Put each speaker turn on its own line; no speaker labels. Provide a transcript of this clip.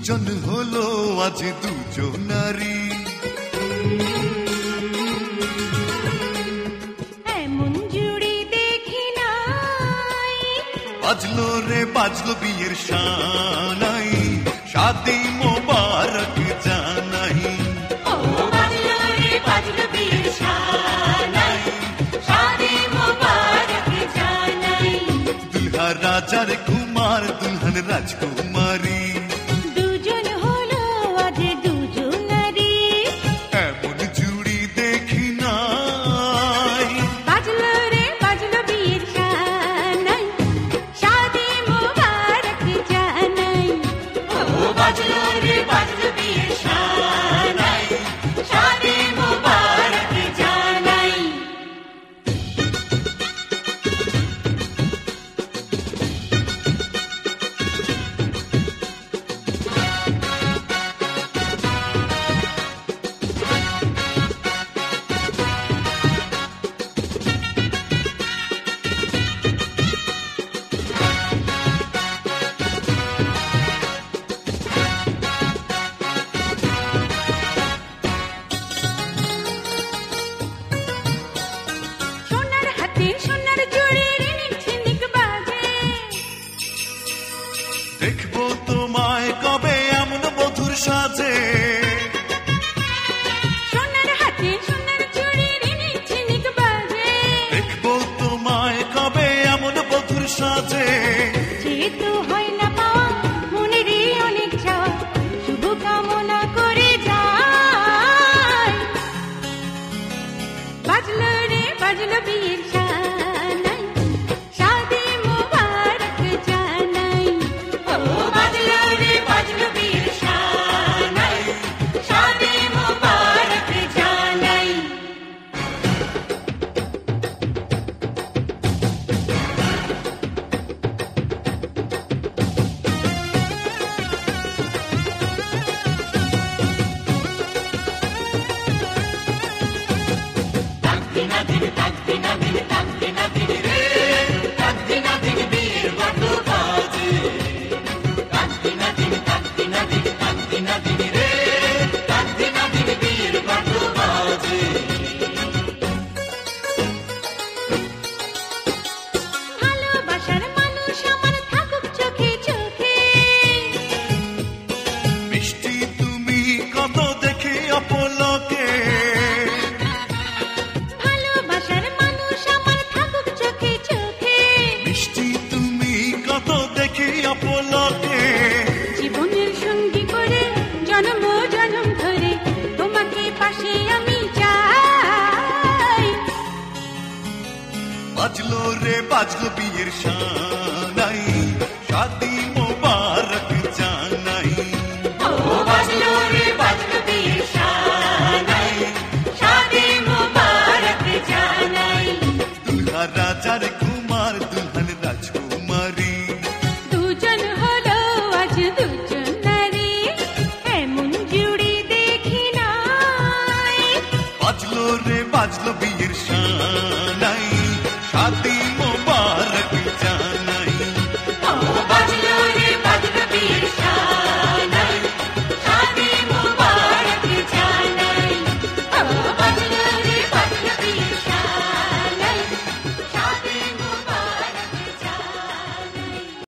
দুজন হলো আজ দুজন নারী,
এমন জুড়ি দেখি নাই।
বাজলো রে বাজলো বিয়ের শানাই, শাদি মোবারক জানাই।
ও বাজলো রে বাজলো বিয়ের শানাই, শাদি মোবারক জানাই।
দুলহা রাজার কুমার, দুলহন রাজকুমারী,
দুজন হলো আজ দুজন নারী,
এমন জুড়ি দেখি নাই।
বাজলো রে বাজলো বিয়ের শানাই, শাদি মোবারক জানাই। ও বাজলো রে বাজলো বিয়ের শানাই, শাদি মোবারক জানাই। সোনার হাতে সোনার জুড়ি রিনিক ঝিনিক বাজে,
দেখবো তোমায় কবে এমন মধুর সাজে।
সোনার হাতে সোনার জুড়ি রিনিক ঝিনিক বাজে।
দেখবো তোমায় কবে এমন মধুর সাজে।
যেহেতু হয় না পাওয়া মনেরই অনেক চাওয়া, শুভ কামনা করে যায়। বাজলো রে বাজলো বিয়ের শানাই, শাদি মোবারক জানাই। ও বাজলো রে বাজলো বিয়ের শানাই, শাদি মোবারক জানাই। ভালোবাসার মানুষ আমার থাকুক চোখে চোখে,
মিষ্টি তুমি কত দেখে অপলকে।
ভালোবাসার মানুষ আমার থাকুক চোখে চোখে।
মিষ্টি তুমি কত দেখে অপলকে।
জীবনের সঙ্গী করে জন্ম জন্ম ধরে তোমাকে পাশে আমি চাই।
বাজলো রে বাজলো বিয়ের শানাই, শাদি মোবারক জানাই।
ও বাজলো রে বাজলো বিয়ের শানাই, শাদি মোবারক জানাই।
দুলহা রাজার কুমার, দুলহন রাজকুমারী,
দুজন হলো আজ দুজন নারী, এমন জুড়ি দেখি নাই।
বাজলো রে বাজলো বিয়ের শান।